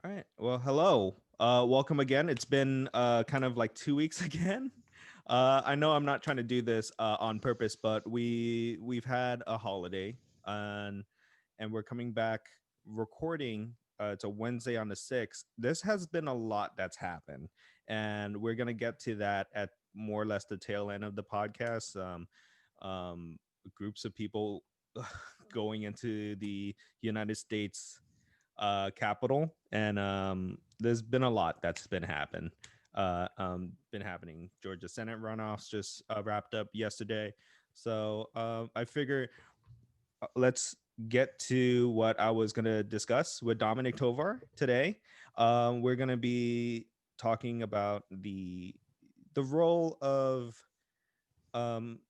All right. Well, hello. Welcome again. It's been kind of like 2 weeks again. I know I'm not trying to do this on purpose, but we've had a holiday and we're coming back recording. It's a Wednesday on the 6th. This has been a lot that's happened, and we're gonna get to that at more or less the tail end of the podcast. Um, Groups of people going into the United States capital, and there's been a lot that's been happening. Georgia Senate runoffs just wrapped up yesterday, so I figure let's get to what I was going to discuss with Dominic Tovar today. We're going to be talking about the role of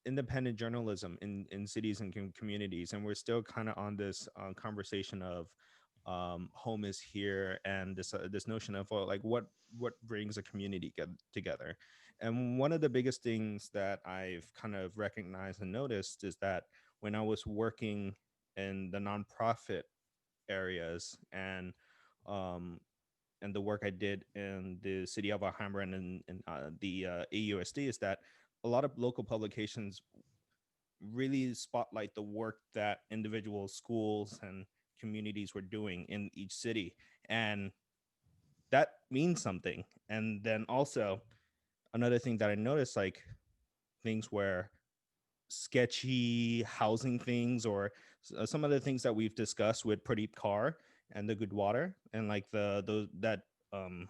independent journalism in cities and communities, and we're still kind of on this conversation of home is here, and this notion of like what brings a community together. And one of the biggest things that I've kind of recognized and noticed is that when I was working in the nonprofit areas um and the work I did in the city of Alhambra and in the AUSD, is that a lot of local publications really spotlight the work that individual schools and communities were doing in each city. And that means something. And then also, another thing that I noticed, like things where sketchy housing things or some of the things that we've discussed with Pradeep Kaur and the Good Water, and like the those that um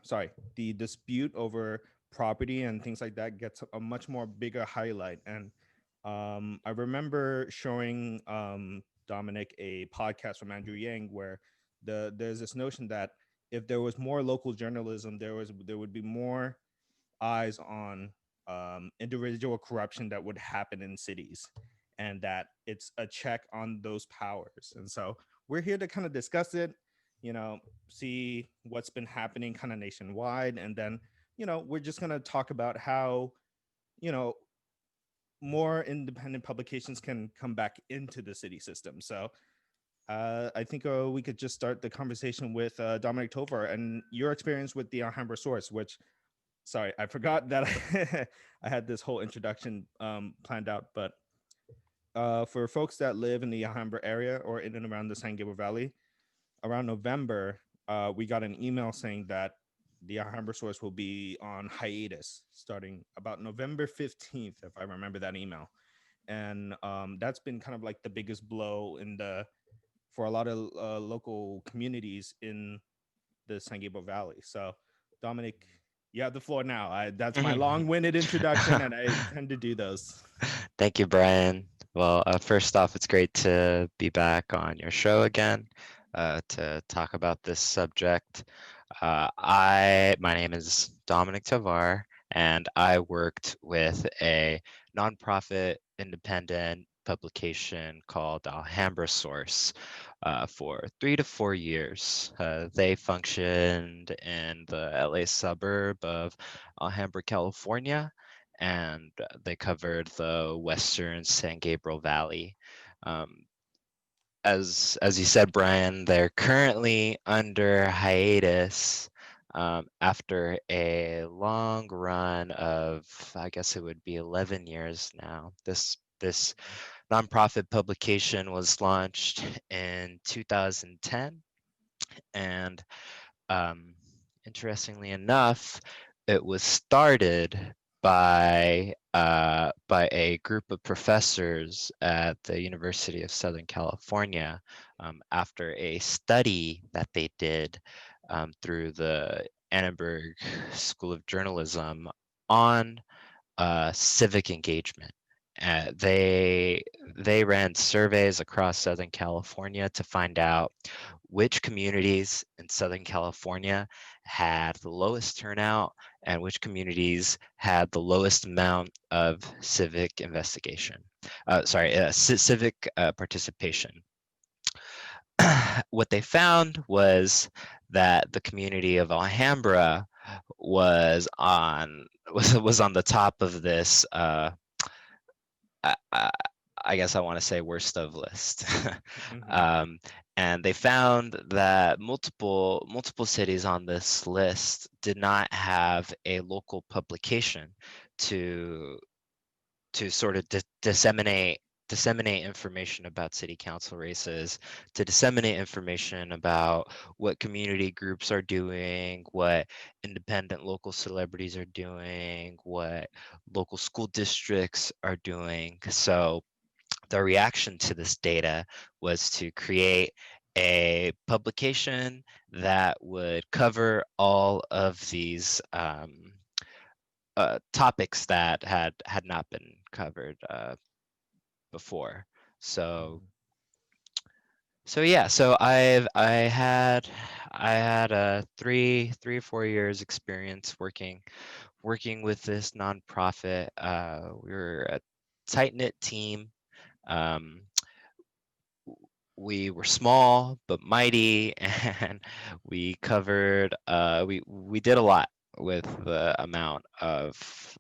sorry, the dispute over property and things like that gets a much more bigger highlight. And I remember showing Dominic a podcast from Andrew Yang where there's this notion that if there was more local journalism, there would be more eyes on individual corruption that would happen in cities, and that it's a check on those powers. And so we're here to kind of discuss it, see what's been happening kind of nationwide, and then we're just going to talk about how you know more independent publications can come back into the city system. So I think we could just start the conversation with Dominic Tovar and your experience with the Alhambra Source, which, sorry, I forgot that I had this whole introduction planned out. But for folks that live in the Alhambra area or in and around the San Gabriel Valley, around November, we got an email saying that the Alhambra Source will be on hiatus starting about November 15th, if I remember that email. And that's been kind of like the biggest blow in the for a lot of local communities in the San Gabriel Valley. So, Dominic, you have the floor now. That's my Mhm. long-winded introduction, and I tend to do those. Thank you, Brian. Well, first off, it's great to be back on your show again to talk about this subject. My name is Dominic Tovar, and I worked with a nonprofit independent publication called Alhambra Source for 3 to 4 years. They functioned in the LA suburb of Alhambra, California, and they covered the western San Gabriel Valley. Um, as you said, Brian, they're currently under hiatus after a long run of, I guess it would be 11 years now. This nonprofit publication was launched in 2010, and um, interestingly enough, it was started by a group of professors at the University of Southern California after a study that they did through the Annenberg School of Journalism on civic engagement. They ran surveys across Southern California to find out which communities in Southern California had the lowest turnout and which communities had the lowest amount of civic investigation. Civic participation. What they found was that the community of Alhambra was on the top of this uh, I guess I want to say worst of list. Hmm. um, and they found that multiple cities on this list did not have a local publication to sort of disseminate information about city council races, to disseminate information about what community groups are doing, what independent local celebrities are doing, what local school districts are doing. So the reaction to this data was to create a publication that would cover all of these topics that had not been covered before. So yeah, so I had a 3 or 4 years experience working with this nonprofit. We were a tight knit team. Um, we were small but mighty, and we covered we did a lot with the amount of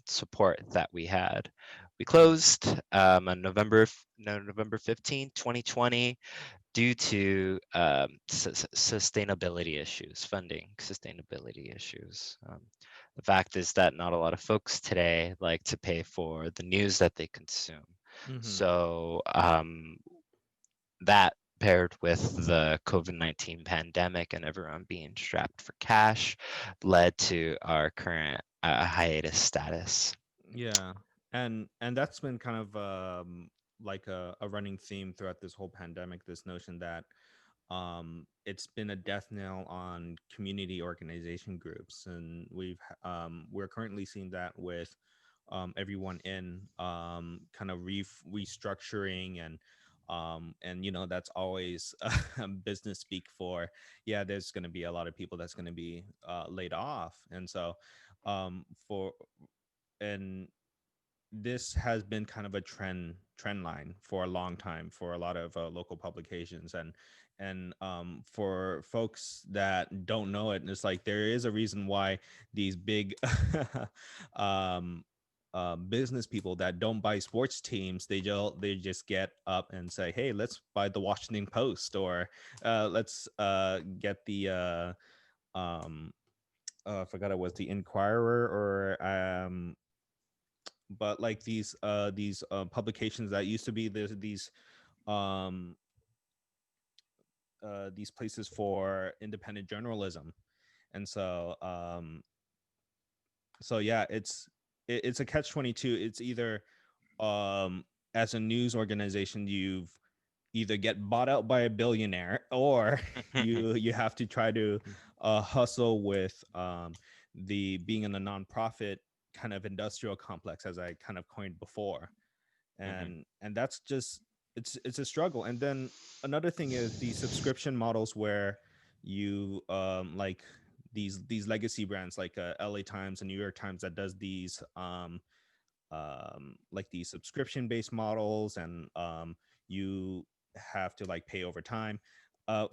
support that we had. We closed on November 15th, 2020, due to sustainability issues, funding sustainability issues. The fact is that not a lot of folks today like to pay for the news that they consume. Hmm. So that paired with the COVID-19 pandemic and everyone being strapped for cash led to our current hiatus status. Yeah, and that's been kind of like a running theme throughout this whole pandemic. This notion that it's been a death knell on community organization groups, and we're currently seeing that with everyone in kind of restructuring and that's always business speak for, yeah, there's going to be a lot of people that's going to be laid off. And so for and this has been kind of a trend line for a long time for a lot of local publications. And for folks that don't know it, it's like there is a reason why these big um business people that don't buy sports teams, they just get up and say, hey, let's buy the Washington Post, or let's get the um I forgot, it was the Inquirer, or but like these publications that used to be, there's um these places for independent journalism. And so yeah, it's a catch 22. It's either as a news organization, you've either get bought out by a billionaire, or you have to try to hustle with the being in a nonprofit kind of industrial complex, as I kind of coined before. And that's just, it's a struggle. And then another thing is the subscription models, where you like these legacy brands like LA Times and New York Times, that does these like these subscription based models, and you have to like pay over time.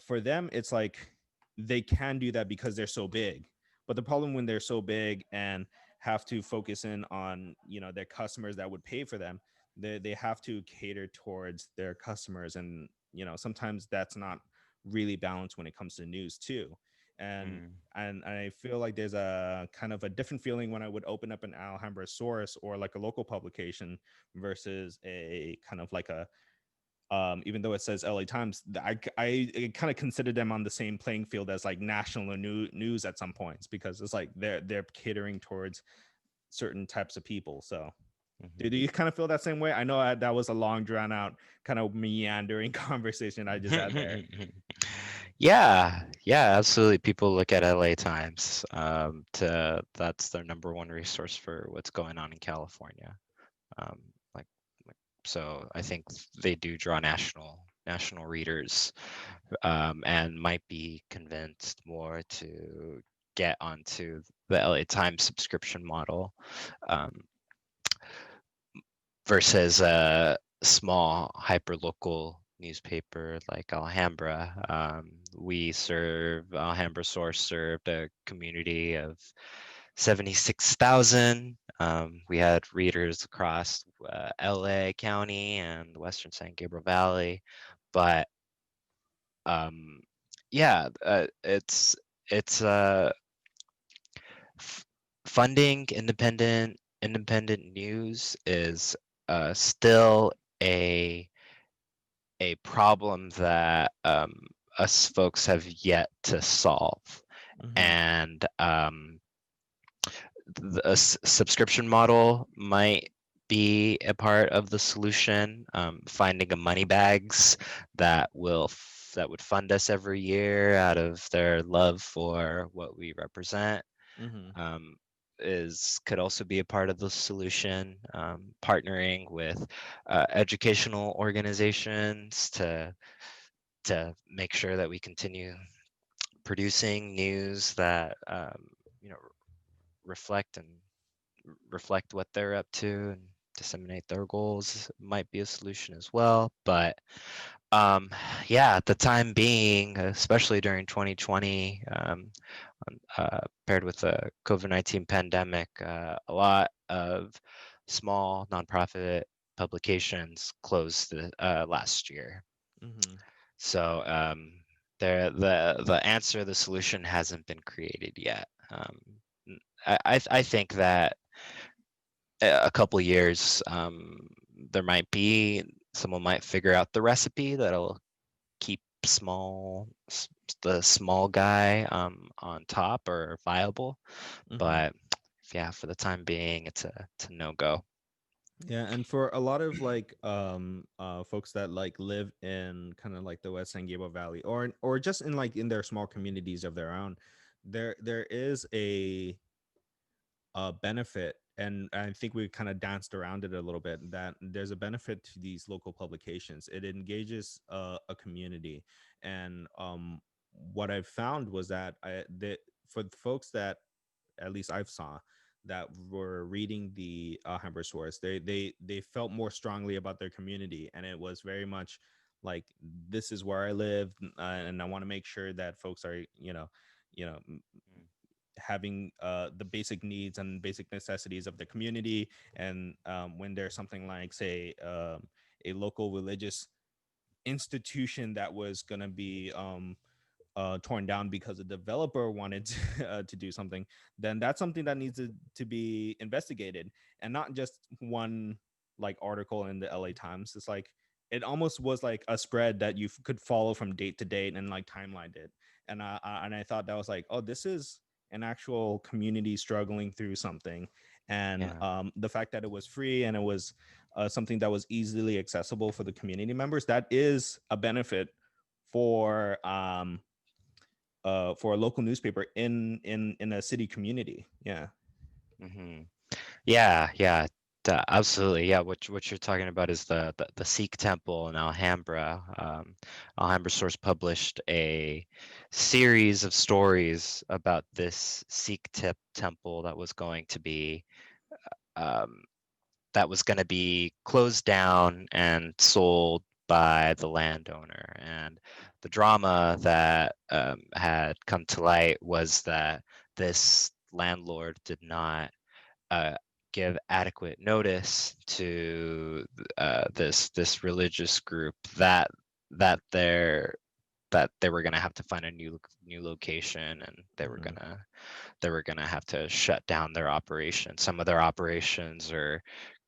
For them, it's like they can do that because they're so big. But the problem when they're so big and have to focus in on their customers that would pay for them, they have to cater towards their customers. And sometimes that's not really balanced when it comes to news too. and Mm. and I feel like there's a kind of a different feeling when I would open up an Alhambra Source or like a local publication versus a kind of like a even though it says LA Times, I kind of consider them on the same playing field as like national news at some points, because it's like they're catering towards certain types of people. So Mhm. do you kind of feel that same way? I know that was a long drawn out kind of meandering conversation I just had there. Yeah, yeah, absolutely. People look at LA Times. To That's their number one resource for what's going on in California. Um, like, so I think they do draw national readers, and might be convinced more to get onto the LA Times subscription model, um, versus a small hyperlocal newspaper like Alhambra. Alhambra Source served a community of 76,000 We had readers across LA County and the Western San Gabriel Valley, but um, yeah, it's funding independent news is still a a problem that us folks have yet to solve. Mm-hmm. And subscription model might be a part of the solution. Finding a money bags that that would fund us every year out of their love for what we represent Mm-hmm. um, is could also be a part of the solution. Partnering with educational organizations to make sure that we continue producing news that you know reflect and reflect what they're up to and disseminate their goals might be a solution as well. But um, yeah, at the time being, especially during 2020, paired with the COVID-19 pandemic, a lot of small nonprofit publications closed last year. Mm-hmm. So the answer, the solution hasn't been created yet. I think that a couple years, there might be someone might figure out the recipe that'll keep the small guy on top or viable. Mm-hmm. But yeah, for the time being, it's a no go. Yeah, and for a lot of like folks that like live in kind of like the West San Gabriel Valley, or just in like in their small communities of their own, there is a benefit, and I think we kind of danced around it a little bit, that there's a benefit to these local publications. It engages a community. And what I found was that for the folks that at least I've saw that were reading the Alhambra Source, they felt more strongly about their community, and it was very much like, this is where I live, and I want to make sure that folks are, you know, having the basic needs and basic necessities of the community. And when there's something like, say, a local religious institution that was going to be torn down because a developer wanted to do something, then that's something that needs to be investigated, and not just one like article in the LA Times. It's like, it almost was like a spread that you could follow from date to date and like timelined it. And I thought that was like, oh, this is an actual community struggling through something. And Yeah. the fact that it was free, and it was something that was easily accessible for the community members, that is a benefit for for a local newspaper in a city community. Yeah. hmm Yeah, yeah, absolutely. Yeah, what you're talking about is the Sikh temple in Alhambra. Alhambra Source published a series of stories about this Sikh temple um, that was going to be closed down and sold by the landowner. And the drama that had come to light was that this landlord did not uh, give adequate notice to this religious group that they're that they were going to have to find a new location, and Mm-hmm. they were going to have to shut down their operations. Some of their operations are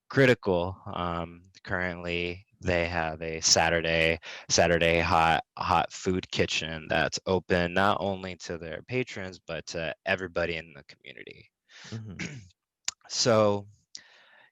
critical. Currently, they have a Saturday hot food kitchen that's open not only to their patrons but to everybody in the community. Mm-hmm. So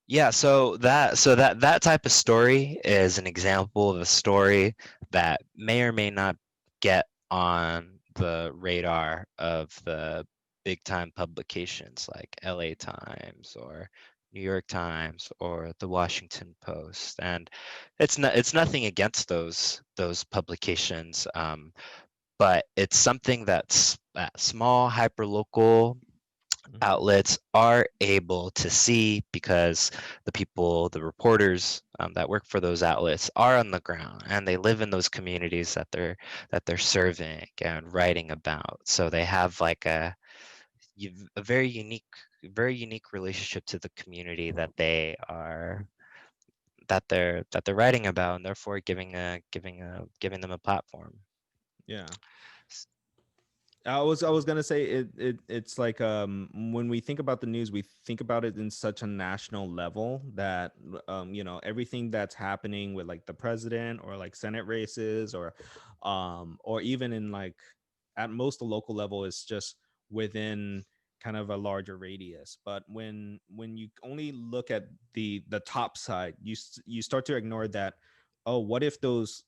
yeah, so that type of story is an example of a story that may or may not get on the radar of the big time publications like LA Times or New York Times or the Washington Post. And it's nothing against those publications, but it's something that small hyperlocal Mm-hmm. outlets are able to see because the reporters that work for those outlets are on the ground and they live in those communities that they're serving and writing about. So they have like you've a very unique relationship to the community that they're writing about, and therefore giving them a platform. Yeah. S- I was gonna say it's like when we think about the news, we think about it in such a national level that everything that's happening with like the president or like Senate races or even in like at most the local level is just within kind of a larger radius. But when you only look at the top side, you start to ignore that. Oh, what if those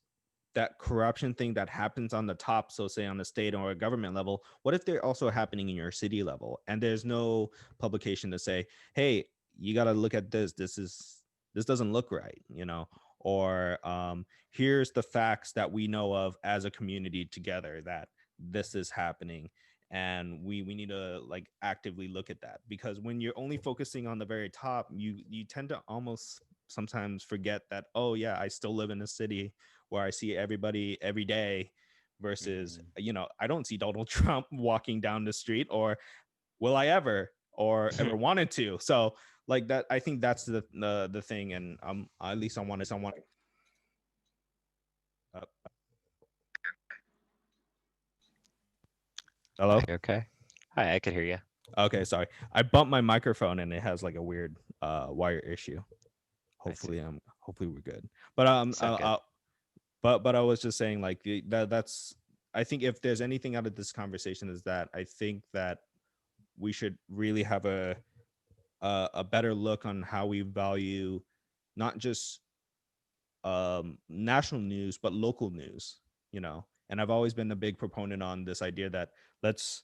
that corruption thing that happens on the top, so say on the state or a government level, what if they're also happening in your city level and there's no publication to say, hey, you got to look at this doesn't look right, or here's the facts that we know of as a community together that this is happening, and we need to like actively look at that. Because when you're only focusing on the very top, you tend to almost sometimes forget that, oh yeah, I still live in a city where I see everybody every day versus, Mhm. I don't see Donald Trump walking down the street, or will I ever or ever wanted to. So like that, I think that's the thing. And at least I want uh, Are hello. you okay? Hi, I could hear you. Okay, sorry. I bumped my microphone and it has like a weird wire issue. I see. Hopefully we're good. But Sound good. but I was just saying like that's, I think if there's anything out of this conversation is that I think that we should really have a better look on how we value not just national news but local news. And I've always been a big proponent on this idea that let's,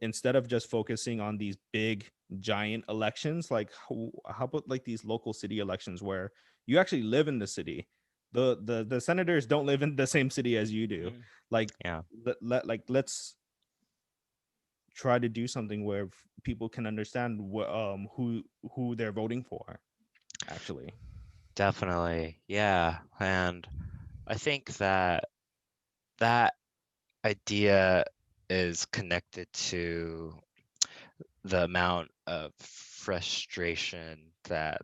instead of just focusing on these big giant elections, like how about like these local city elections where you actually live in the city. The senators don't live in the same city as you do. Mhm. Like Yeah, let's try to do something where people can understand who they're voting for actually. definitely. Yeah, and I think that idea is connected to the amount of frustration that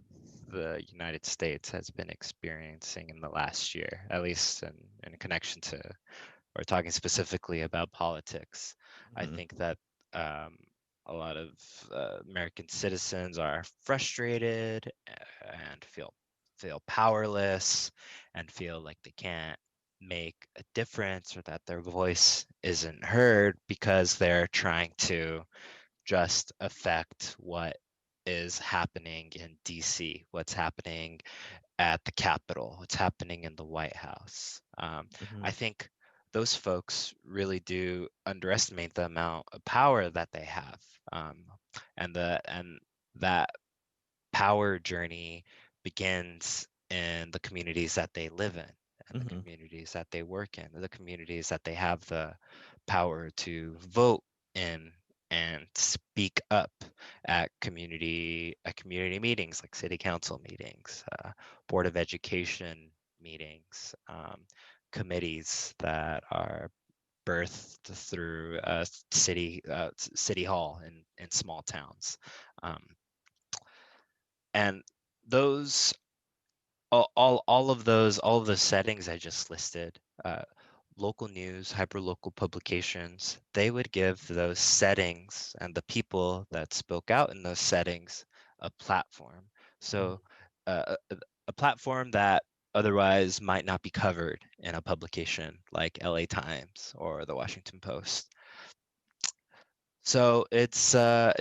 the United States has been experiencing in the last year, at least in connection to, or talking specifically about politics. I Mhm. think that um, a lot of American citizens are frustrated and feel powerless and feel like they can't make a difference or that their voice isn't heard because they're trying to just affect what is happening in DC, what's happening at the Capitol, what's happening in the White House. I Mhm. think those folks really do underestimate the amount of power that they have, um, and that power journey begins in the communities that they live in and the Mhm. communities that they work in, the communities that they have the power to vote in and speak up at community meetings like city council meetings, board of education meetings, committees that are birthed through city hall in small towns, um, and those all of those settings I just listed, uh, local news, hyperlocal publications, they would give those settings and the people that spoke out in those settings a platform. Mhm. So a platform that otherwise might not be covered in a publication like LA Times or the Washington Post. So yeah,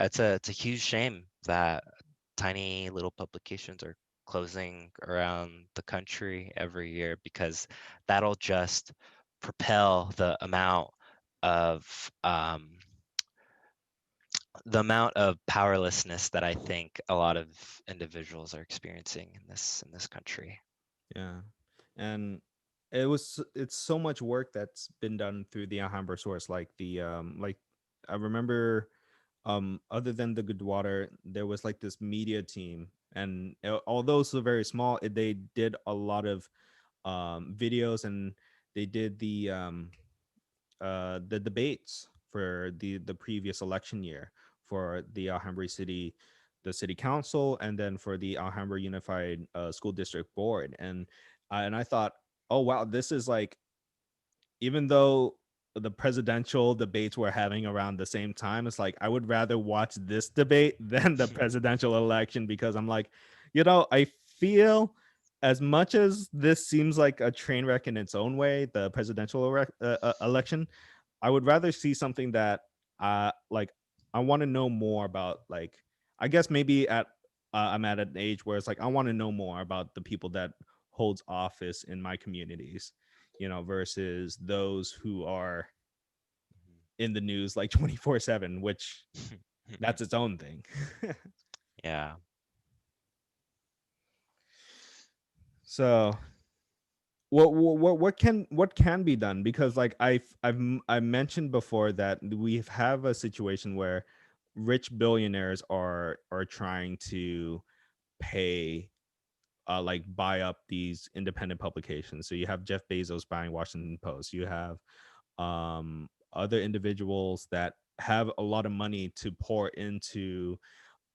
it's a huge shame that tiny little publications are closing around the country every year because that'll just propel of um, the amount of powerlessness that I think a lot of individuals are experiencing in this country. Yeah. And it's so much work that's been done through the Alhambra Source. Like like I remember, other than the Good Water, there was like this media team, and although it's very small, they did a lot of videos, and they did the debates for the previous election year for the Alhambra City, the city council, and then for the Alhambra Unified School District Board. And I thought, oh wow, this is like, even though the presidential debates we're having around the same time, it's like I would rather watch this debate than the presidential election, because I'm like, I feel, as much as this seems like a train wreck in its own way, the presidential election, I would rather see something that like I want to know more about. Like, I guess maybe I'm at an age where it's like I want to know more about the people that holds office in my communities, versus those who are in the news like 24/7, which that's its own thing. Yeah. So what can be done? Because like I mentioned before that we have a situation where rich billionaires are trying to pay, like buy up these independent publications. So you have Jeff Bezos buying Washington Post. You have other individuals that have a lot of money to pour into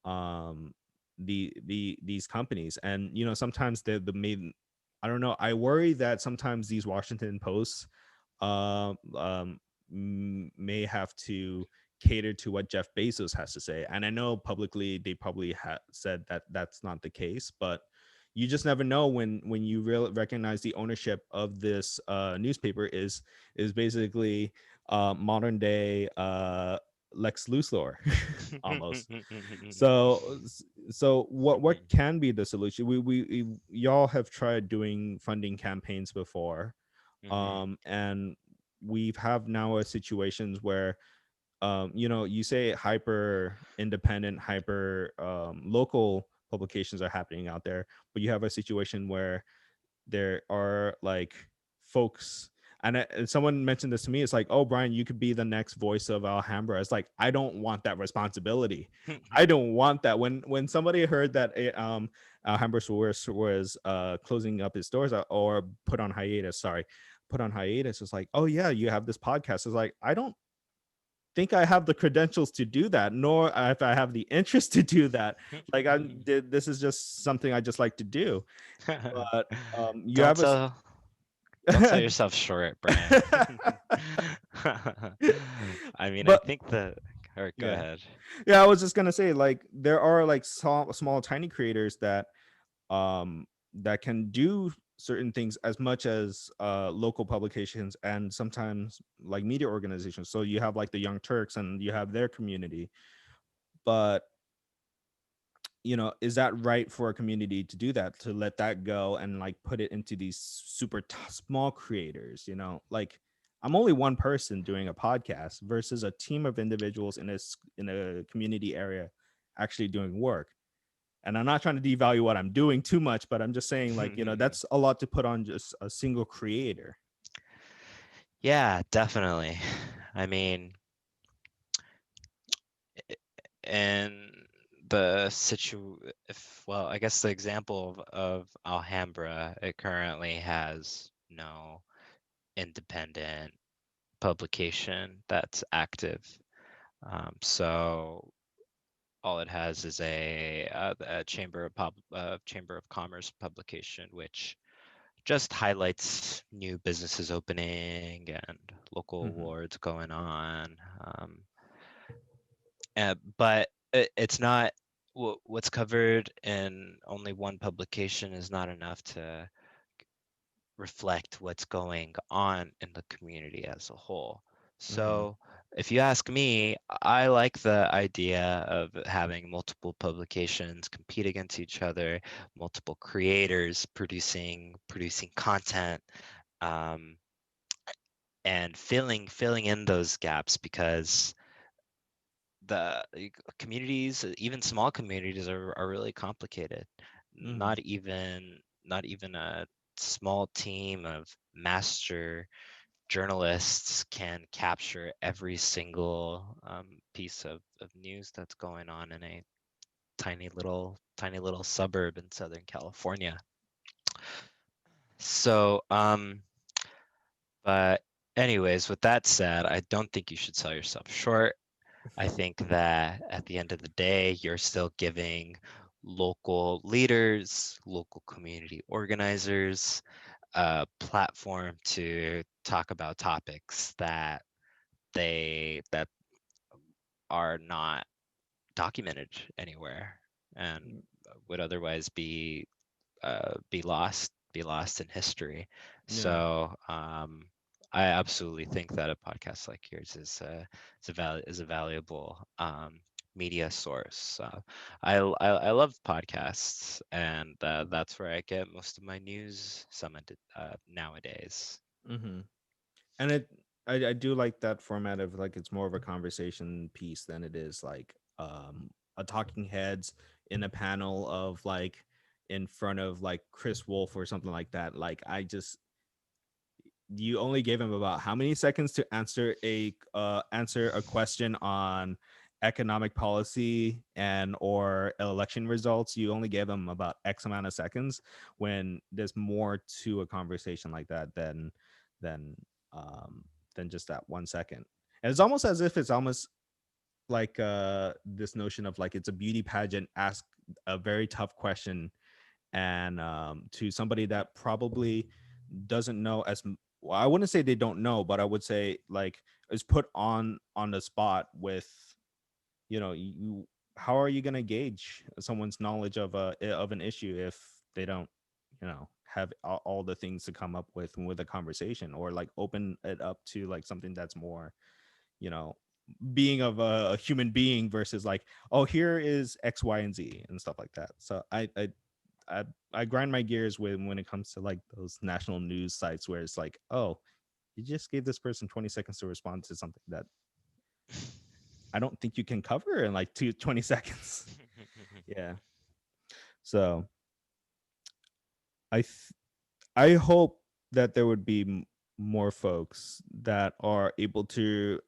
um these companies. And sometimes the main, I don't know, I worry that sometimes these Washington Posts may have to cater to what Jeff Bezos has to say. And I know publicly they probably said that that's not the case, but you just never know when you really recognize the ownership of this newspaper is basically modern day Lex Luthor almost. So what can be the solution? We y'all have tried doing funding campaigns before, Mhm. and we have now a situations where you say hyper independent, hyper local publications are happening out there, but you have a situation where there are like folks, and someone mentioned this to me. It's like, oh, Bryan, you could be the next voice of Alhambra. It's like, I don't want that responsibility. I don't want that. When somebody heard that Alhambra Source was closing up its doors, or put on hiatus, it's like, oh yeah, you have this podcast. It's like, I don't think I have the credentials to do that, nor if I have the interest to do that. Like, this is just something I just like to do. But you Don't have a sell don't sell yourself short, Brian. I mean, I but think the or go yeah, ahead. yeah, I was just gonna say, like, there are like small tiny creators that can do certain things as much as local publications, and sometimes like media organizations. So you have like the Young Turks and you have their community. But is that right for a community to do that, to let that go and like put it into these super small creators? Like, I'm only one person doing a podcast versus a team of individuals in a community area actually doing work. And I'm not trying to devalue what I'm doing too much, but I'm just saying, like, that's a lot to put on just a single creator. Yeah, definitely. I mean, in the if well, I guess the example of Alhambra, it currently has no independent publication that's active. So all it has is a chamber of commerce publication, which just highlights new businesses opening and local Hmm. awards going on. But it's not what's covered in only one publication is not enough to reflect what's going on in the community as a whole. Hmm. So, if you ask me, I like the idea of having multiple publications compete against each other, multiple creators producing content, um, and filling in those gaps, because the communities, even small communities, are really complicated. Hmm. Not even a small team of master journalists can capture every single piece of news that's going on in a tiny little suburb in Southern California. So, but Anyways, with that said, I don't think you should sell yourself short. I think that at the end of the day, you're still giving local leaders, local community organizers a platform to talk about topics that are not documented anywhere and would otherwise be lost in history. Yeah. So I absolutely think that a podcast like yours is a valuable media source. I love podcasts, and that's where I get most of my news summoned nowadays. Mm-hmm. And I do like that format of like it's more of a conversation piece than it is like a talking heads in a panel of like in front of like Chris Wolf or something like that. Like I just you only gave him about how many seconds to answer a question on economic policy and or election results. You only gave him about X amount of seconds when there's more to a conversation like that than um than just that 1 second. And it's almost as if it's almost like this notion of like it's a beauty pageant, ask a very tough question and to somebody that probably doesn't know well, I wouldn't say they don't know, but I would say like is put on the spot with you how are you going to gauge someone's knowledge of an issue if they don't have all the things to come up with a conversation or like open it up to like something that's more you know being of a human being versus like oh here is X Y and Z and stuff like that. So I I grind my gears when it comes to like those national news sites where it's like, oh, you just gave this person 20 seconds to respond to something that I don't think you can cover in like 20 seconds. Yeah. So I th- I hope that there would be more folks that are able to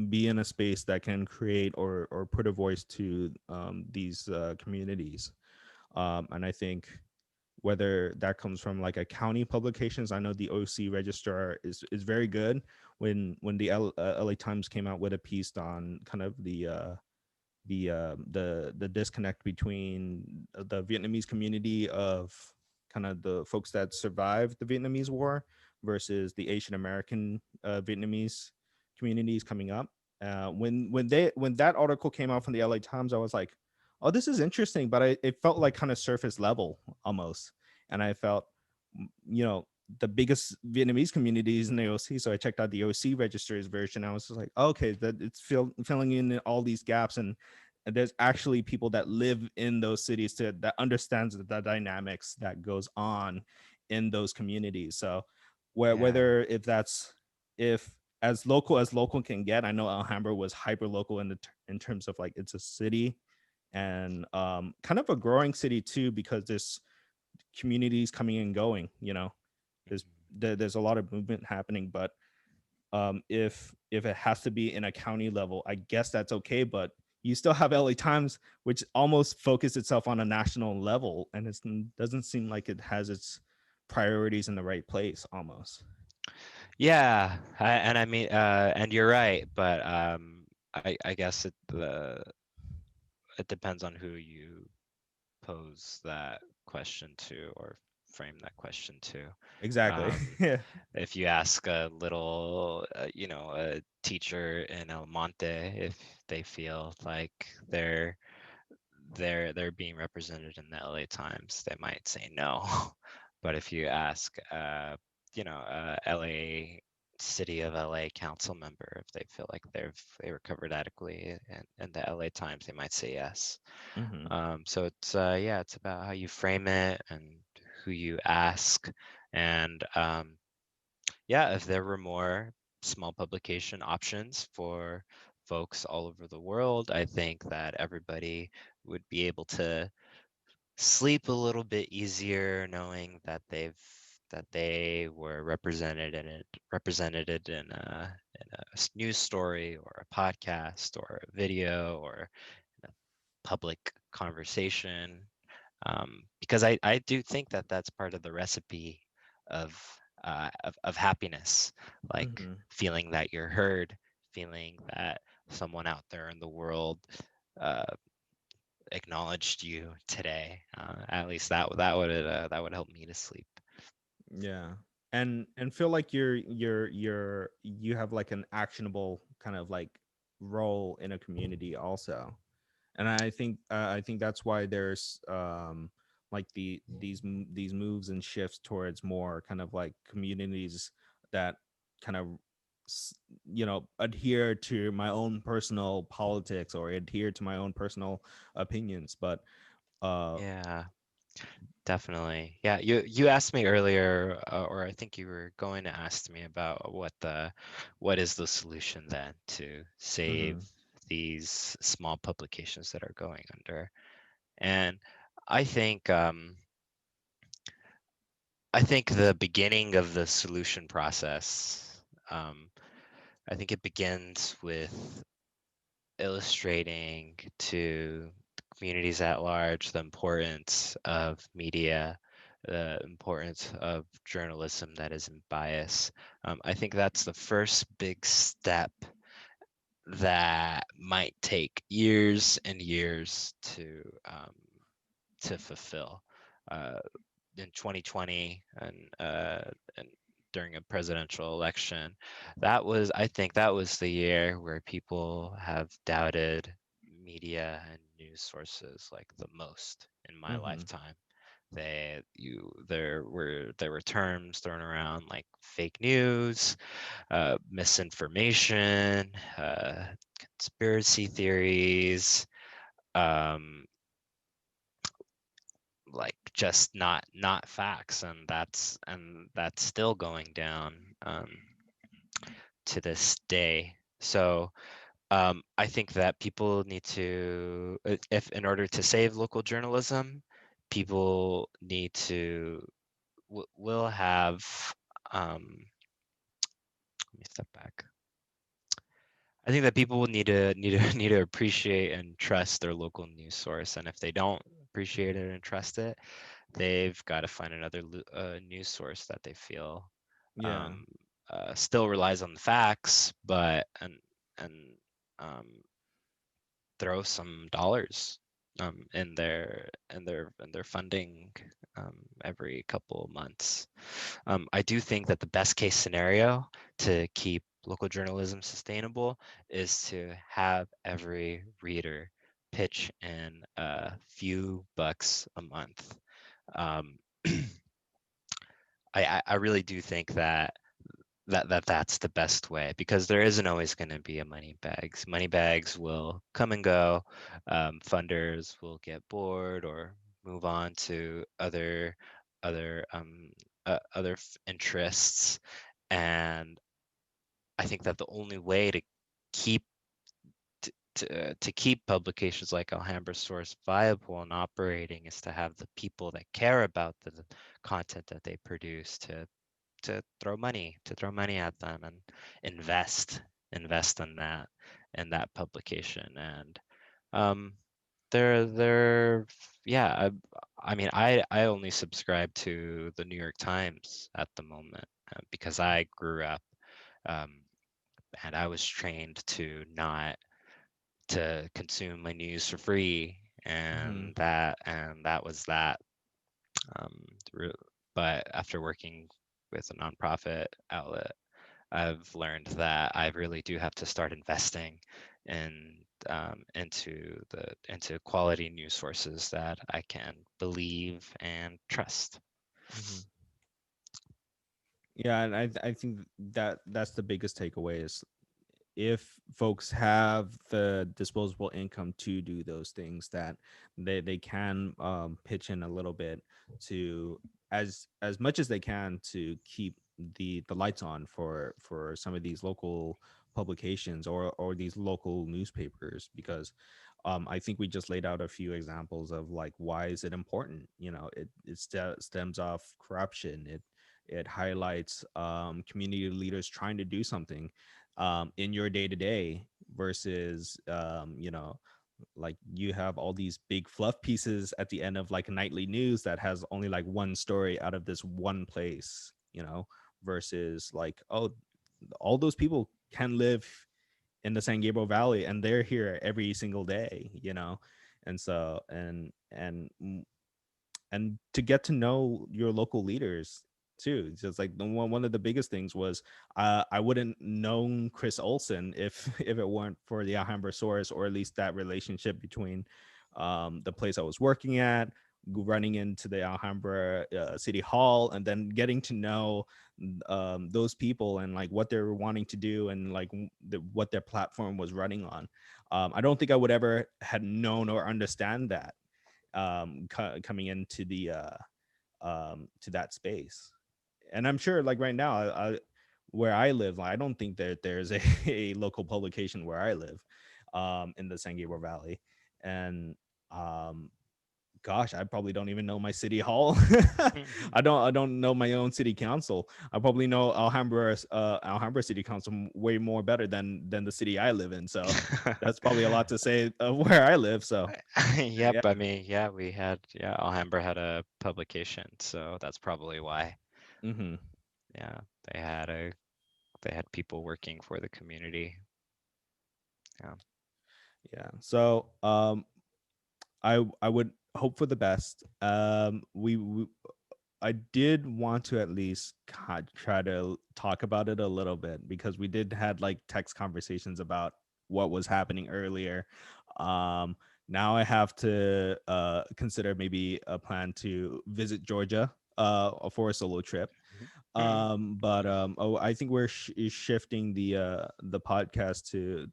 be in a space that can create or put a voice to these communities. And I think whether that comes from like a county publications. I know the OC registrar is very good. When the LA Times came out with a piece on kind of the disconnect between the Vietnamese community of kind of the folks that survived the Vietnamese War versus the Asian American Vietnamese communities coming up. When that article came out from the LA Times, I was like, oh, this is interesting, but it felt like kind of surface level almost, and I felt you know the biggest Vietnamese communities in the OC. So I checked out the OC registrar's version. I was just like, oh, okay, that it's filling in all these gaps, and there's actually people that live in those cities that understands the dynamics that goes on in those communities. So Yeah. whether if that's if as local can get, I know Alhambra was hyper local in terms of like it's a city and kind of a growing city too because there's communities coming and going. There's Mhm. there's a lot of movement happening, but if it has to be in a county level, I guess that's okay. But you still have LA Times, which almost focus itself on a national level, and it doesn't seem like it has its priorities in the right place. Almost. Yeah, and I mean, and you're right, but I guess it depends on who you pose that question to or frame that question to. Exactly. Um, Yeah. if you ask a little, a teacher in El Monte if they feel like they're being represented in the LA Times, they might say no. But if you ask, LA City of LA council member if they feel like they were covered adequately in the LA Times, they might say yes. Hmm. So it's about how you frame it and who you ask, and if there were more small publication options for folks all over the world, I think that everybody would be able to sleep a little bit easier knowing that they were represented in a news story or a podcast or a video or a public conversation, because I do think that that's part of the recipe of of happiness, like Mhm. feeling that you're heard, feeling that someone out there in the world uh, acknowledged you today. At least that would help me to sleep. Yeah. And feel like you have like an actionable kind of like role in a community also. And I think that's why there's like these moves and shifts towards more kind of like communities that kind of adhere to my own personal politics or adhere to my own personal opinions, but uh Yeah, definitely. Yeah, you asked me earlier, or I think you were going to ask me about what is the solution then to save mhm, these small publications that are going under. And I think I think the beginning of the solution process, um, I think it begins with illustrating to communities at large the importance of media, the importance of journalism that isn't biased. I think that's the first big step that might take years and years to fulfill. Uh, in 2020 and during a presidential election, I think that was the year where people have doubted media and news sources like the most in my mhm, lifetime. There were terms thrown around like fake news, misinformation, conspiracy theories, um, like just not facts, and that's still going down to this day. So I think that people need to, if in order to save local journalism, people need to will have let me step back. I think that people will need to need to appreciate and trust their local news source, and if they don't appreciate it and trust it, they've got to find another news source that they feel yeah. um, still relies on the facts, but and um, throw some dollars in their funding every couple months. I do think that the best case scenario to keep local journalism sustainable is to have every reader pitch in a few bucks a month. Um, I really do think that's the best way, because there isn't always going to be a money bags. Money bags will come and go. Funders will get bored or move on to other interests, and I think that the only way to keep to keep publications like Alhambra Source viable and operating is to have the people that care about the content that they produce to throw money at them and invest in that publication. And um they're yeah, I mean, I only subscribe to the New York Times at the moment, because I grew up um and I was trained to not to consume my news for free, Mhm. and that was that. um re- but after working with a nonprofit outlet, I've learned that I really do have to start investing in into quality news sources that I can believe and trust. Mhm. Yeah, and I think that that's the biggest takeaway is if folks have the disposable income to do those things, that they can pitch in a little bit to as much as they can to keep the lights on for some of these local publications or these local newspapers, because I think we just laid out a few examples of like why is it important. It stems off corruption. It highlights community leaders trying to do something in your day to day versus like you have all these big fluff pieces at the end of like nightly news that has only like one story out of this one place, versus like, oh, all those people can live in the San Gabriel Valley and they're here every single day, you know. And so and to get to know your local leaders too. It's just like one of the biggest things was I wouldn't known Chris Olson if if it weren't for the Alhambra Source, or at least that relationship between the place I was working at, running into the Alhambra City Hall, and then getting to know those people and like what they were wanting to do, and like what their platform was running on. I don't think I would ever had known or understand that coming into the to that space. And I'm sure like right now where I live, I don't think that there's a local publication where I live in the San Gabriel Valley. And um gosh, I probably don't even know my city hall. I don't know my own city council. I probably know Alhambra City Council way more better than the city I live in. So that's probably a lot to say of where I live. So Yep, yeah. I mean, yeah, Alhambra had a publication, so that's probably why. Hmm. Yeah, they had a they had people working for the community. Yeah. Yeah. So I would hope for the best. We I did want to at least try to talk about it a little bit, because we did had like text conversations about what was happening earlier. Um, Now I have to consider maybe a plan to visit Georgia for a solo trip. But oh, I think we're shifting the podcast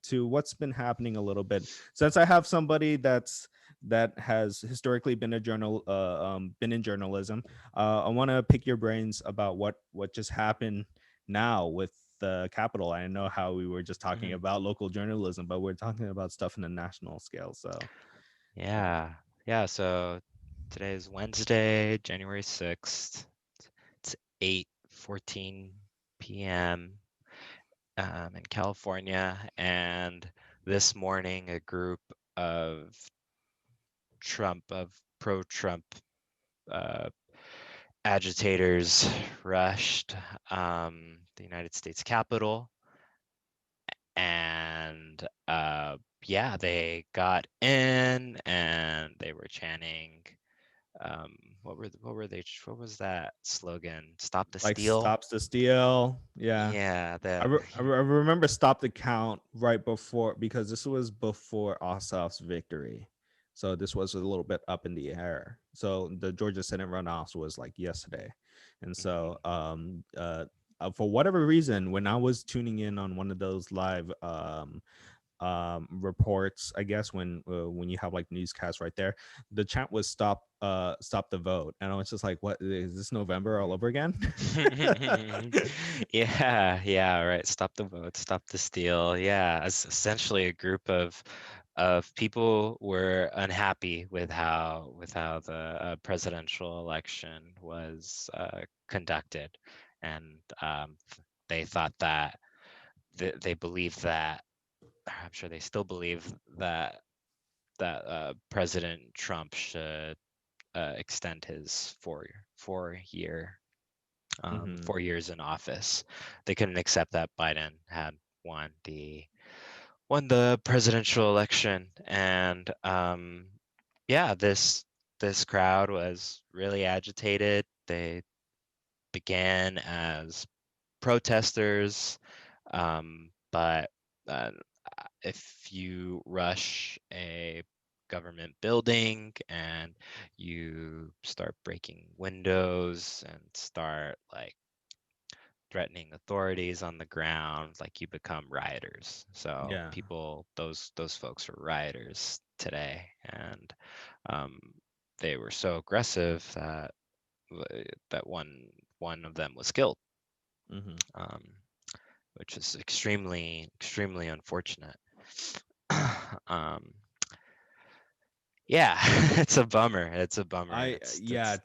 to what's been happening a little bit, since I have somebody that has historically been a been in journalism. I want to pick your brains about what just happened now with the Capitol. I know how we were just talking Mhm. about local journalism, but we're talking about stuff in a national scale. So yeah. Yeah. Yeah, so today is Wednesday, January 6th. It's 8:14 p.m. In California, and this morning a group of pro-Trump uh, agitators rushed the United States Capitol, and yeah, they got in and they were chanting. Um, what was that slogan? Stop the Like steal. stops the steal. Yeah. Yeah, I, that. remember stop the count right before, because this was before Ossoff's victory. So this was a little bit up in the air. So the Georgia Senate runoffs was like yesterday. And Mhm. so for whatever reason, when I was tuning in on one of those live reports, I guess when you have like newscasts right there, the chant was stop the vote, and I was just like, what is this, November all over again? Yeah, yeah, right. Stop the vote, stop the steal. Yeah, it's essentially a group of people were unhappy with how the presidential election was conducted, and they thought that they believed that, I'm sure they still believe that President Trump should extend his four-year Hmm. 4 years in office. They couldn't accept that Biden had won the presidential election, and yeah, this crowd was really agitated. They began as protesters, but uh, if you rush a government building and you start breaking windows and start like threatening authorities on the ground, like you become rioters. So Yeah. people, those folks were rioters today, and um, they were so aggressive that that one of them was killed, Hmm. um, which is extremely unfortunate. um, yeah, it's a bummer. It's a bummer. Yeah, It's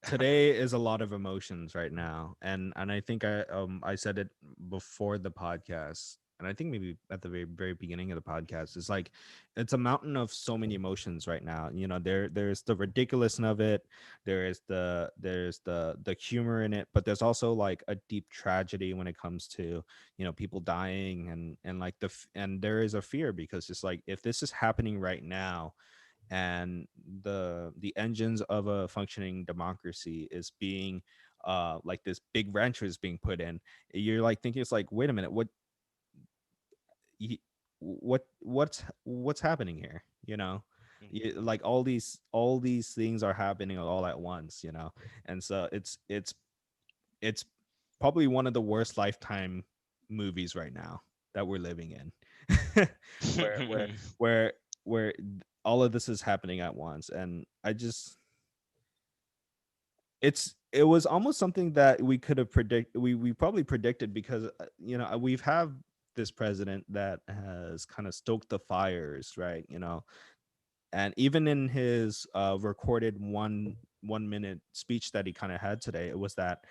today is a lot of emotions right now, and I think I said it before the podcast. and I think maybe at the very beginning of the podcast, is like it's a mountain of so many emotions right now. You know, there's the ridiculousness of it, there's the humor in it, but there's also like a deep tragedy when it comes to, you know, people dying, and like and there is a fear, because it's like if this is happening right now, and the engines of a functioning democracy is being like this big wrench is being put in, you're like thinking, it's like, wait a minute, y- what's happening here, you know? Mhm. Like all these things are happening all at once, you know? And so it's probably one of the worst Lifetime movies right now that we're living in. where where where where all of this is happening at once, and I just it was almost something that we could have we probably predicted, because you know, we've have this president that has kind of stoked the fires, right? You know, and even in his recorded one minute speech that he kind of had today, it was that,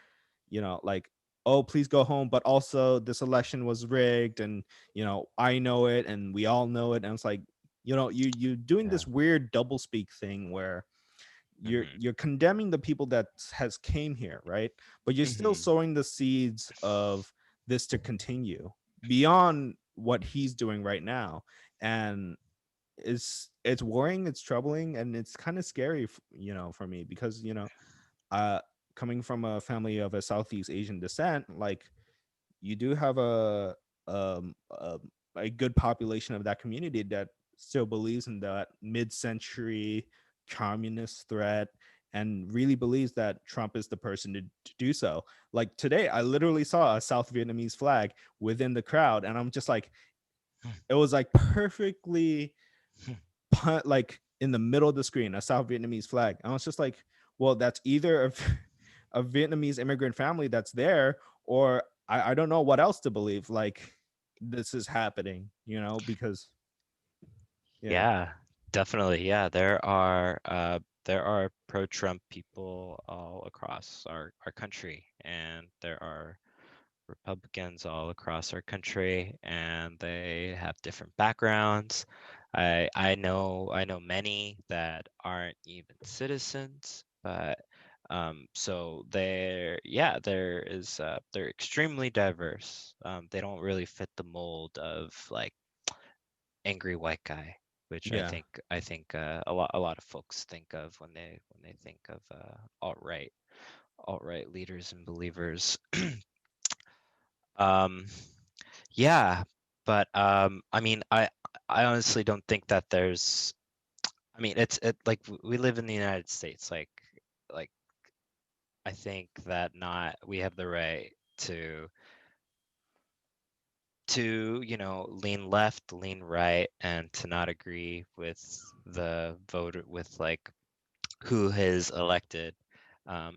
you know, like, oh, please go home, but also this election was rigged, and you know, I know it and we all know it. And it's like, you know, you doing Yeah. this weird double speak thing where Mhm. you're condemning the people that has came here, right? But you're still Mhm. sowing the seeds of this to continue beyond what he's doing right now. And it's worrying, it's troubling, and it's kind of scary, you know, for me, because, you know, uh coming from a family of a Southeast Asian descent, like, you do have um, a a good population of that community that still believes in that mid-century communist threat, and really believes that Trump is the person to do so. Like today, I literally saw a South Vietnamese flag within the crowd, and I'm just like, it was like perfectly like in the middle of the screen, a South Vietnamese flag. And I was just like, well, that's either a Vietnamese immigrant family that's there, or I don't know what else to believe. Like, this is happening, you know, because yeah, Yeah, definitely. Yeah, there are pro-Trump people all across our country, and there are Republicans all across our country, and they have different backgrounds. I know many that aren't even citizens, but so they're extremely diverse. They don't really fit the mold of like angry white guy, which I yeah, think I think a lot of folks think of when they think of alt right leaders and believers. Um, yeah, but I mean, I honestly don't think that there's. I mean, like we live in the United States. Like I think that not we have the right to lean left, lean right, and to not agree with the voter with like who is elected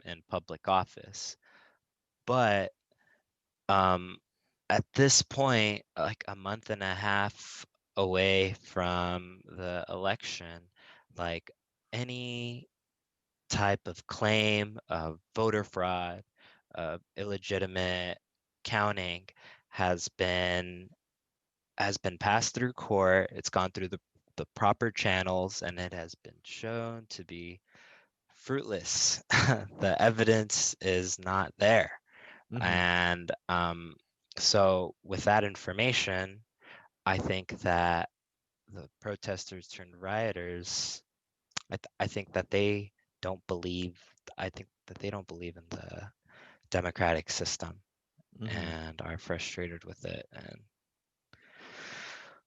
in public office. But um, at this point, like a month and a half away from the election, like any type of claim of voter fraud, illegitimate counting has been has been passed through court. It's gone through the proper channels, and it has been shown to be fruitless. The evidence is not there. hmm, And so, with that information, I think that the protesters turned rioters, I think that they don't believe, I think that they don't believe in the democratic system hmm, and are frustrated with it. And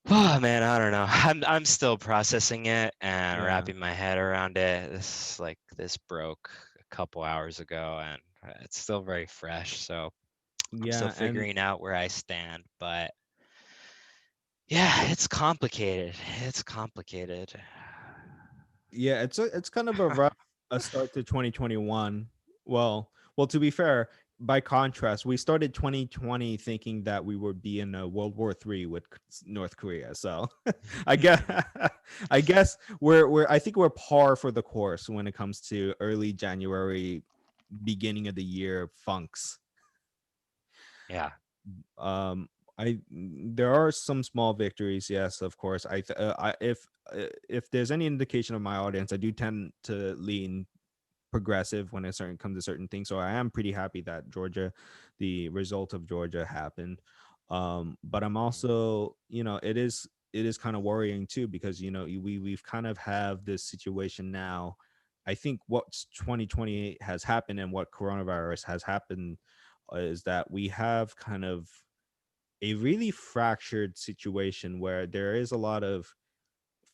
oh man, I don't know. I'm still processing it and yeah, wrapping my head around it. This broke a couple hours ago, and it's still very fresh. So I'm still yeah, and figuring out where I stand, but yeah, it's complicated. It's complicated. yeah, it's kind of a rough a start to 2021. Well, to be fair, by contrast, we started 2020 thinking that we would be in a World War III with North Korea. So I guess I guess we're I think we're par for the course when it comes to early January, beginning of the year funks. Yeah. Um, there are some small victories, yes, of course. If there's any indication of my audience, I do tend to lean progressive when it certain comes to certain things. So I am pretty happy that the result of Georgia happened. But I'm Mm, also, it is kind of worrying too, because we've kind of have this situation now. I think what 2020 has happened and what coronavirus has happened is that we have kind of a really fractured situation where there is a lot of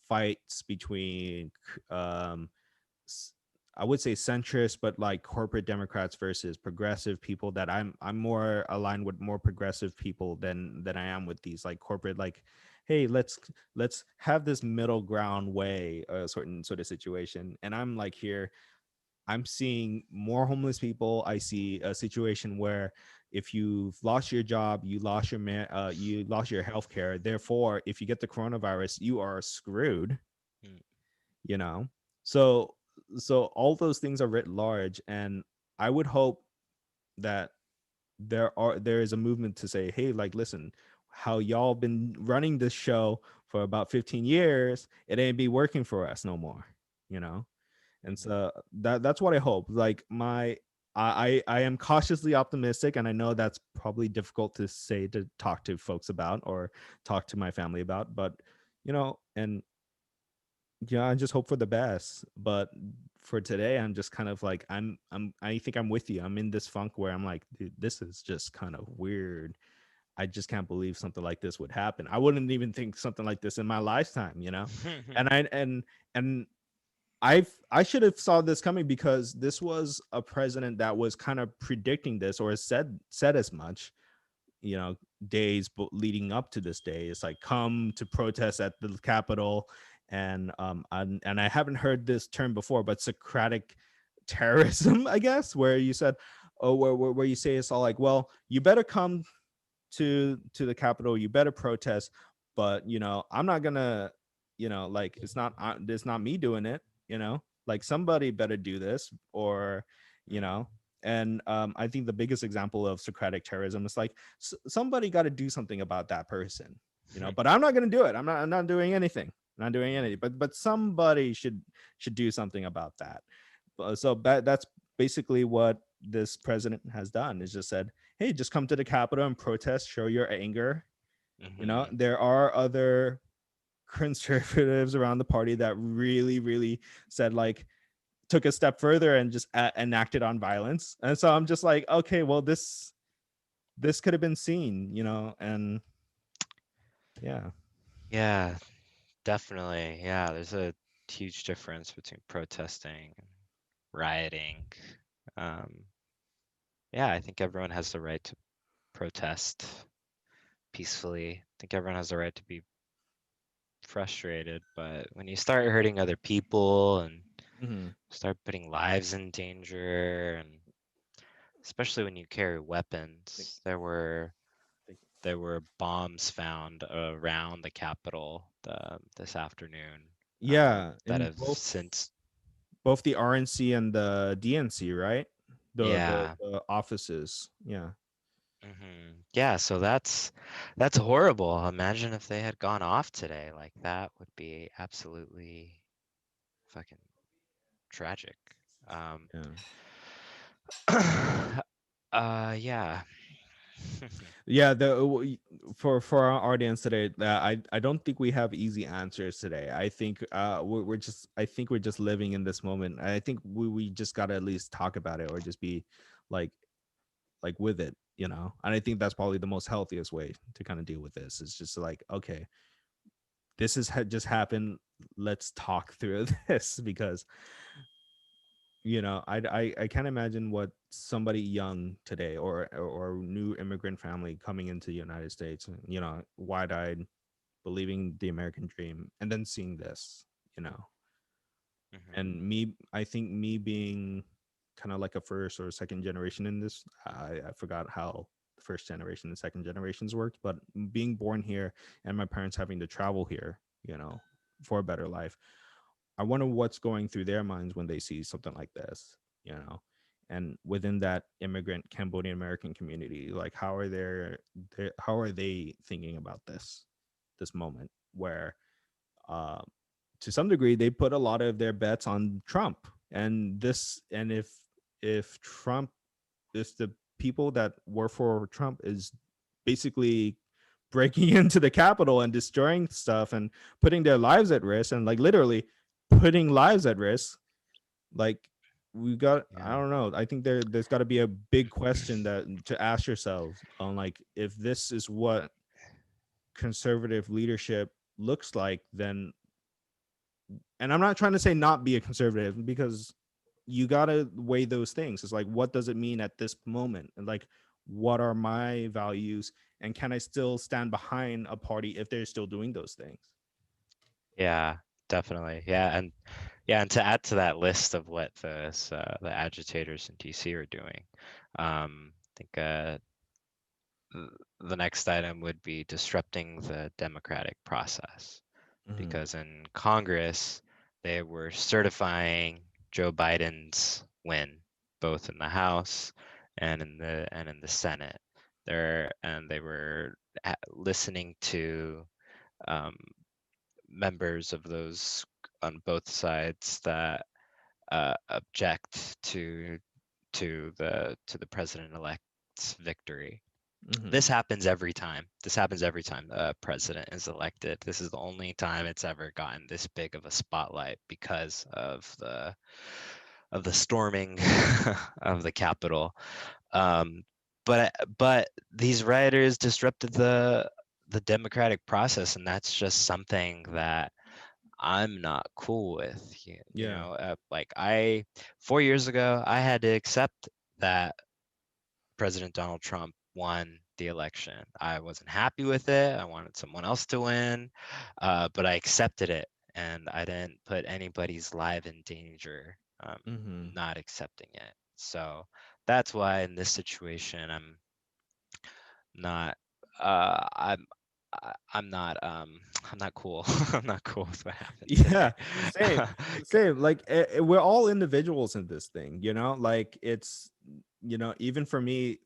fights between s- I would say centrist, but like corporate Democrats versus progressive people. That I'm more aligned with more progressive people than I am with these like corporate, like, hey, let's have this middle ground way, a certain sort of situation. And I'm like, here I'm seeing more homeless people. I see a situation where if you've lost your job, you lost your health care. Therefore, if you get the coronavirus, you are screwed, mm, you know? So all those things are writ large, and I would hope that there is a movement to say, hey, like, listen, how y'all been running this show for about 15 years, it ain't be working for us no more, you know? And mhm, so that's what I hope. Like I am cautiously optimistic, and I know that's probably difficult to say, to talk to folks about or talk to my family about, but and yeah, I just hope for the best. But for today, I'm just kind of like, I think I'm with you. I'm in this funk where I'm like, dude, this is just kind of weird. I just can't believe something like this would happen. I wouldn't even think something like this in my lifetime. mhm, And and I should have saw this coming, because this was a president that was kind of predicting this, or said as much, you know days leading up to this day. It's like, come to protest at the Capitol. And I haven't heard this term before, but Socratic terrorism, I guess, where you said, oh, where you say, it's all like, well, you better come to the Capitol, you better protest, but I'm not gonna, like, it's not me doing it, like, somebody better do this, or you mm, know and I think the biggest example of Socratic terrorism is like, somebody got to do something about that person, but I'm not gonna do it. I'm not doing anything. I'm not doing anything, but somebody should do something about that. So that's basically what this president has done, is just said, hey, just come to the Capitol and protest, show your anger. mhm. There are other conservatives around the party that really, really said, like, took a step further and just enacted on violence. And so I'm just like, okay, well, this could have been seen, and yeah. Yeah, definitely. Yeah, there's a huge difference between protesting and rioting. Um, yeah, I think everyone has the right to protest peacefully. I think everyone has the right to be frustrated, but when you start hurting other people and Mhm. start putting lives in danger, and especially when you carry Thank- weapons, thank there were bombs found around the Capitol this afternoon Yeah, that in have since, both the RNC and the DNC, right? The yeah. the offices. Yeah. Yeah, so that's horrible. Imagine if they had gone off today. Like that would be absolutely fucking tragic. Um, Yeah. yeah. Yeah, for our audience today, I don't think we have easy answers today. I think we're just living in this moment. I think we just got to at least talk about it, or just be like with it, and I think that's probably the most healthiest way to kind of deal with this. It's just like, okay, this just happened, let's talk through this, because I can't imagine what somebody young today, or new immigrant family coming into the United States, and wide-eyed, believing the American dream, and then seeing this, you know Mhm, and I think me being kind of like a first or second generation in this, I forgot how the first generation and second generations worked, but being born here and my parents having to travel here, for a better life, I wonder what's going through their minds when they see something like this, you know and within that immigrant Cambodian American community, like how are they thinking about this moment where uh, to some degree they put a lot of their bets on Trump, and this and if Trump, if the people that were for Trump is basically breaking into the Capitol and destroying stuff and putting their lives at risk, and like literally putting lives at risk, like we got, I Yeah. don't know, I think there's got to be a big question that to ask yourselves on, like, if this is what conservative leadership looks like, then, and I'm not trying to say not be a conservative, because you got to weigh those things. It's like, what does it mean at this moment, and like, what are my values, and can I still stand behind a party if they're still doing those things? Yeah, definitely. Yeah, and to add to that list of what the agitators in DC are doing, I think the next item would be disrupting the democratic process, Mm-hmm. because in Congress they were certifying Joe Biden's win, both in the House and in the Senate. They were listening to um, members of those on both sides that object to the president-elect's victory. Mm-hmm. This happens every time a president is elected. This is the only time it's ever gotten this big of a spotlight because of the storming of the Capitol. Um, but these rioters disrupted the democratic process, and that's just something that I'm not cool with. Yeah. Like 4 years ago, I had to accept that President Donald Trump won the election. I wasn't happy with it. I wanted someone else to win, but I accepted it, and I didn't put anybody's life in danger Mm-hmm. not accepting it. So that's why in this situation, not. I'm. I'm not. I'm not cool. I'm not cool with what happened Yeah, today. same, same. Like, we're all individuals in this thing, you know. Like, it's, you know, even for me,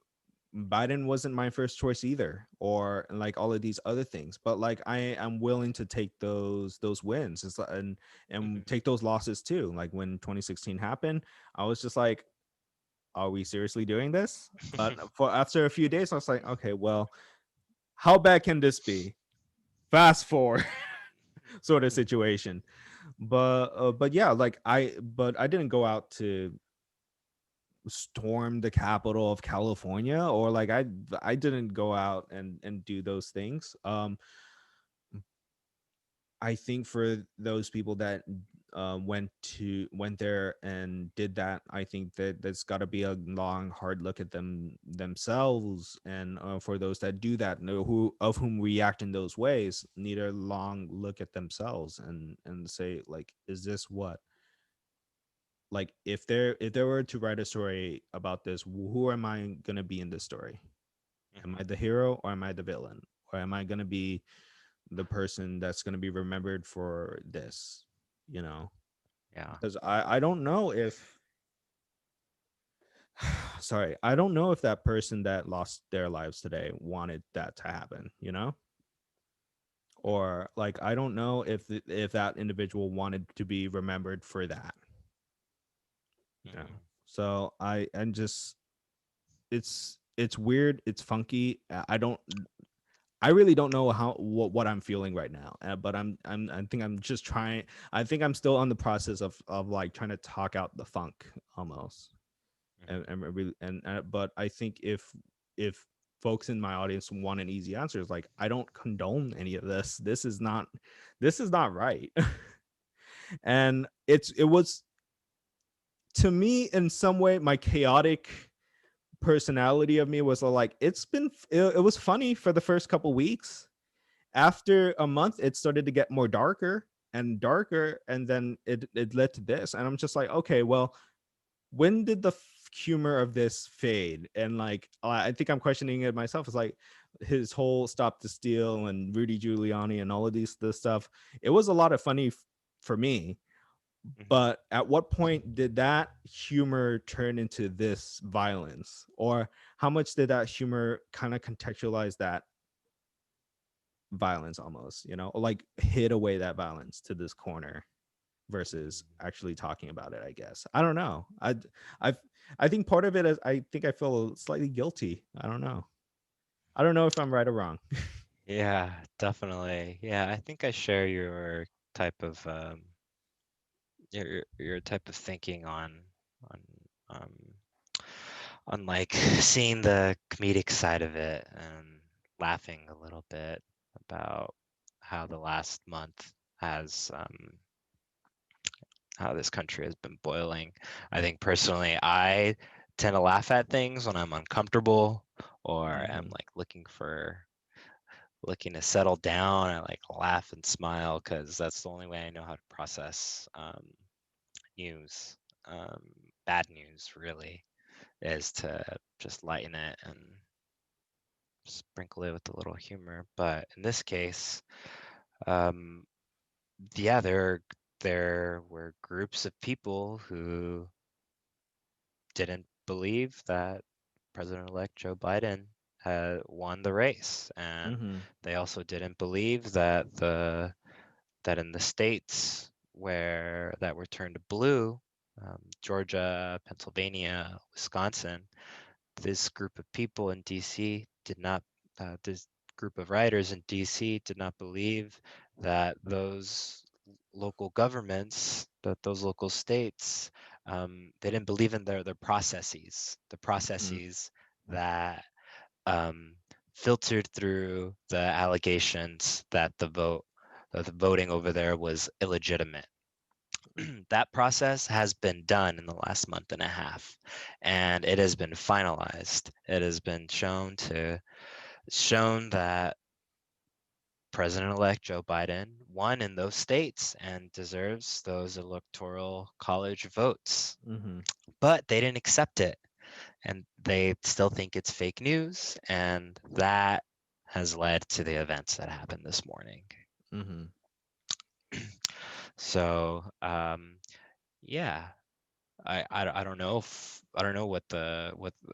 Biden wasn't my first choice either, or like all of these other things. But like, I am willing to take those wins, and Mhm. take those losses too. Like when 2016 happened, I was just like, are we seriously doing this? But for after a few days, I was like, okay, well, how bad can this be? Fast forward, sort of situation. But yeah, like I didn't go out to storm the capital of California, or like I didn't go out and do those things. I think for those people that went there and did that, I think that there's got to be a long hard look at themselves, and for those that do that, know who of whom react in those ways, need a long look at themselves and say, like, is this what, like, if there were to write a story about this, who am I going to be in this story? Am I Mhm. the hero, or am I the villain, or am I going to be the person that's going to be remembered for this, you know? Yeah. Because I don't know if sorry, I don't know if that person that lost their lives today wanted that to happen, you know? Or like, I don't know if that individual wanted to be remembered for that, you know? Mhm. So I and just it's weird, it's funky. I really don't know what I'm feeling right now, but I think I'm just trying. I think I'm still on the process of like trying to talk out the funk almost, Mhm. but I think if folks in my audience want an easy answer, it's like, I don't condone any of this. This is not right, and it was, to me, in some way, my chaotic personality of me was like, it was funny for the first couple weeks. After a month, it started to get more darker and darker, and then it led to this, and I'm just like, okay, well, when did the humor of this fade? And like, I think I'm questioning it myself. It's like his whole Stop the Steal and Rudy Giuliani and all of this stuff. It was a lot of funny for me, Mhm. But at what point did that humor turn into this violence? Or how much did that humor kind of contextualize that violence almost, or like hid away that violence to this corner versus actually talking about it, I guess. I don't know. I I think part of it is I think I feel slightly guilty. I don't know. I don't know if I'm right or wrong. Yeah, definitely. Yeah, I think I share type of your type of thinking on um on like seeing the comedic side of it and laughing a little bit about how the last month has how this country has been boiling. I think personally, I tend to laugh at things when I'm uncomfortable or am Hmm. like looking to settle down. I like laugh and smile because that's the only way I know how to process news. Um, Bad news, really, is to just lighten it and sprinkle it with a little humor. But in this case, um, yeah, there were groups of people who didn't believe that President-elect Joe Biden had won the race, and Hmm. they also didn't believe that in the states where that were turned blue, Georgia, Pennsylvania, Wisconsin, this group of people in DC did not, this group of writers in DC did not believe that those local governments, that those local states, they didn't believe in the Hmm. processes that um, filtered through the allegations that that the voting over there was illegitimate. That process has been done in the last month and a half, and it has been finalized. It has been shown that President-elect Joe Biden won in those states and deserves those electoral college votes. Hmm. But they didn't accept it, and they still think it's fake news, and that has led to the events that happened this morning. Hmm. So, yeah, I don't know if I don't know what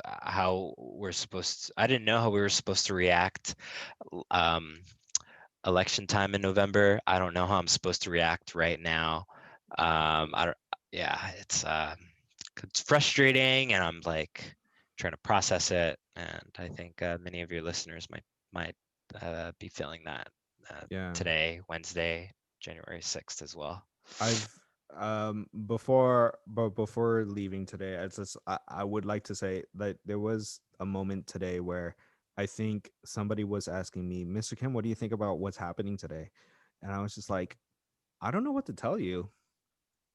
how we're supposed to, I didn't know how we were supposed to react um election time in November. I don't know how I'm supposed to react right now. I don't Yeah, it's frustrating and I'm like trying to process it, and I think many of your listeners might be feeling that Yeah. today, Wednesday, January 6th as well. I've before leaving today, I would like to say that there was a moment today where I think somebody was asking me, Mr. Kim, what do you think about what's happening today? And I was just like, I don't know what to tell you.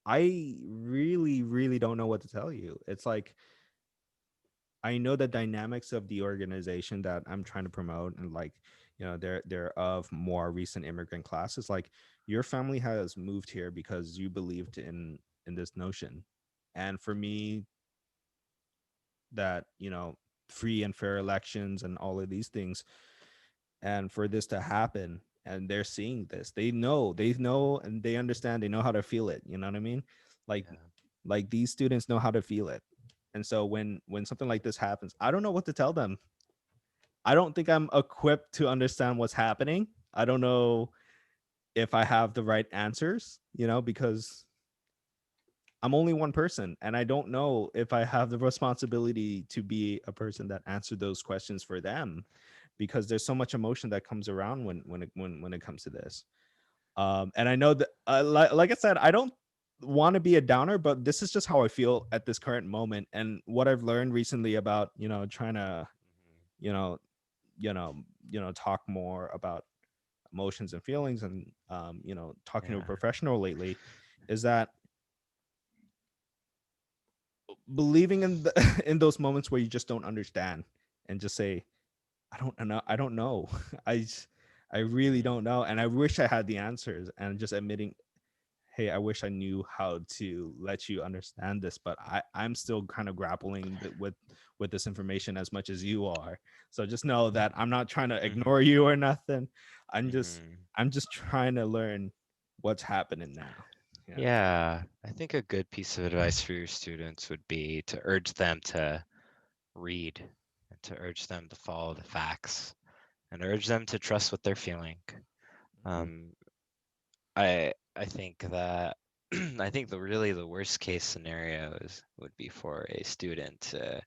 I really, really don't know what to tell you. It's like I know the dynamics of the organization that I'm trying to promote, and like, they're of more recent immigrant classes. Like your family has moved here because you believed in this notion. And for me, that, free and fair elections and all of these things, and for this to happen, and they're seeing this, they know and they understand, they know how to feel it, you know what I mean? like Yeah. like these students know how to feel it. And so when something like this happens, I don't know what to tell them. I don't think I'm equipped to understand what's happening. I don't know if I have the right answers, because I'm only one person and I don't know if I have the responsibility to be a person that answered those questions for them, because there's so much emotion that comes around when it comes to this. And I know that, like I said, I don't want to be a downer, but this is just how I feel at this current moment. And what I've learned recently about, trying to, you know, you know, talk more about emotions and feelings, and talking to a Yeah. professional lately, is that believing in in those moments where you just don't understand, and just say, I don't know. I really Mhm. don't know, and I wish I had the answers, and just admitting, hey, I wish I knew how to let you understand this, but I'm still kind of grappling with this information as much as you are. So just know that I'm not trying to ignore Mhm. you or nothing. i'm just Mhm. i'm just trying to learn what's happening now. Yeah. Yeah, I think a good piece of advice for your students would be to urge them to read and to urge them to follow the facts and urge them to trust what they're feeling. Mhm. Um, I think that I think the worst case scenarios would be for a student to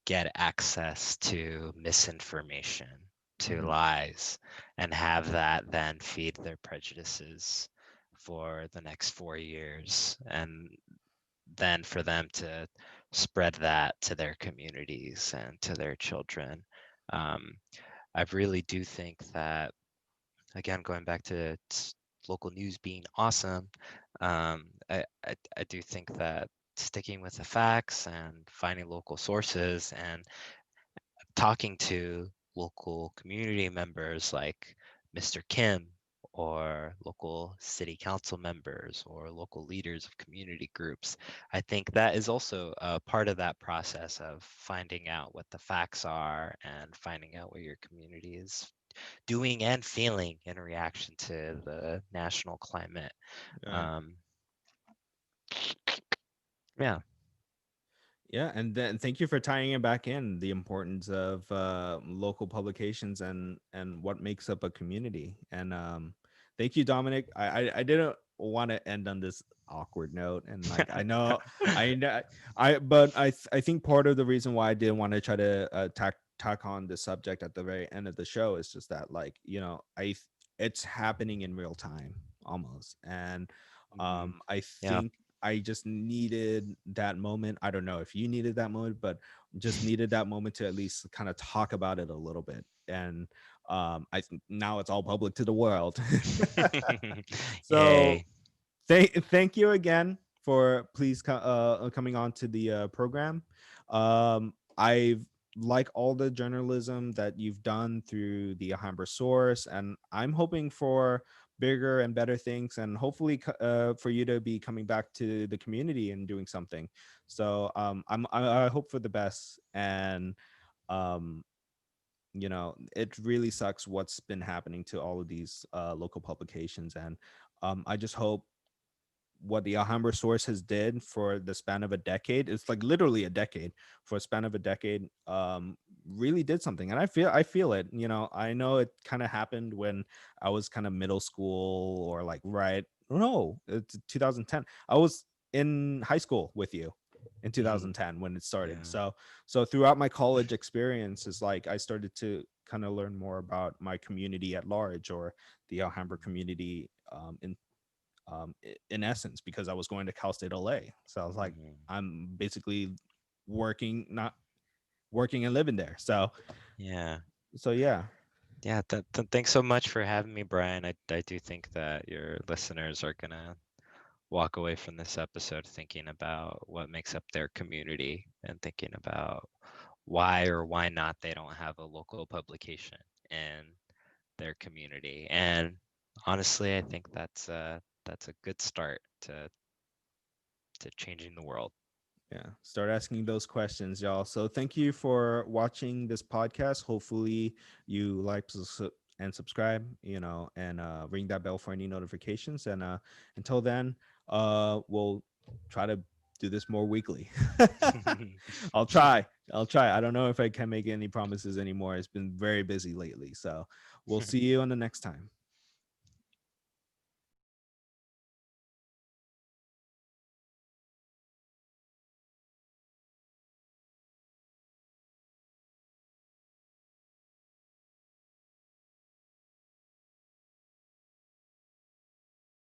get access to misinformation, to Mhm. lies, and have that then feed their prejudices for the next 4 years, and then for them to spread that to their communities and to their children. Um, I really do think that, again, going back to local news being awesome, I do think that sticking with the facts and finding local sources and talking to local community members like Mr. Kim, or local city council members, or local leaders of community groups. I think that is also a part of that process of finding out what the facts are and finding out what your community is doing and feeling in reaction to the national climate. Right. Um, yeah. Yeah, and then thank you for tying it back in the importance of local publications and what makes up a community. And thank you, Dominic. I didn't want to end on this awkward note, and like I know I think part of the reason why I didn't want to try to tack on the subject at the very end of the show is just that, like, it's happening in real time almost, and Mhm. I Yeah. think I just needed that moment. I don't know if you needed that moment, but just needed that moment to at least kind of talk about it a little bit. And I think now it's all public to the world. So Yay. thank you again for coming on to the program. I've like all the journalism that you've done through the Alhambra Source, and I'm hoping for bigger and better things, and hopefully for you to be coming back to the community and doing something. So I hope for the best, and um, it really sucks what's been happening to all of these local publications, and I just hope what the Alhambra Source has did for the span of a decade, it's like literally a decade, for a span of a decade, really did something. And I feel it. I know it kind of happened when I was kind of middle school, or like, right, no, it's 2010. I was in high school with you in Mhm. 2010 when it started. Yeah. So throughout my college experience, is like I started to kind of learn more about my community at large, or the Alhambra community, in essence, because I was going to Cal State LA. So I was like, Mhm. I'm basically working, not working and living there. Yeah. So yeah. Yeah. Thanks so much for having me, Brian. I do think that your listeners are gonna walk away from this episode thinking about what makes up their community and thinking about why or why not they don't have a local publication in their community. And honestly, I think that's a good start to changing the world. Yeah, start asking those questions, y'all. So thank you for watching this podcast. Hopefully you like and subscribe, and ring that bell for any notifications. And until then, we'll try to do this more weekly. I'll try. I'll try. I don't know if I can make any promises anymore. It's been very busy lately. So we'll see you on the next time.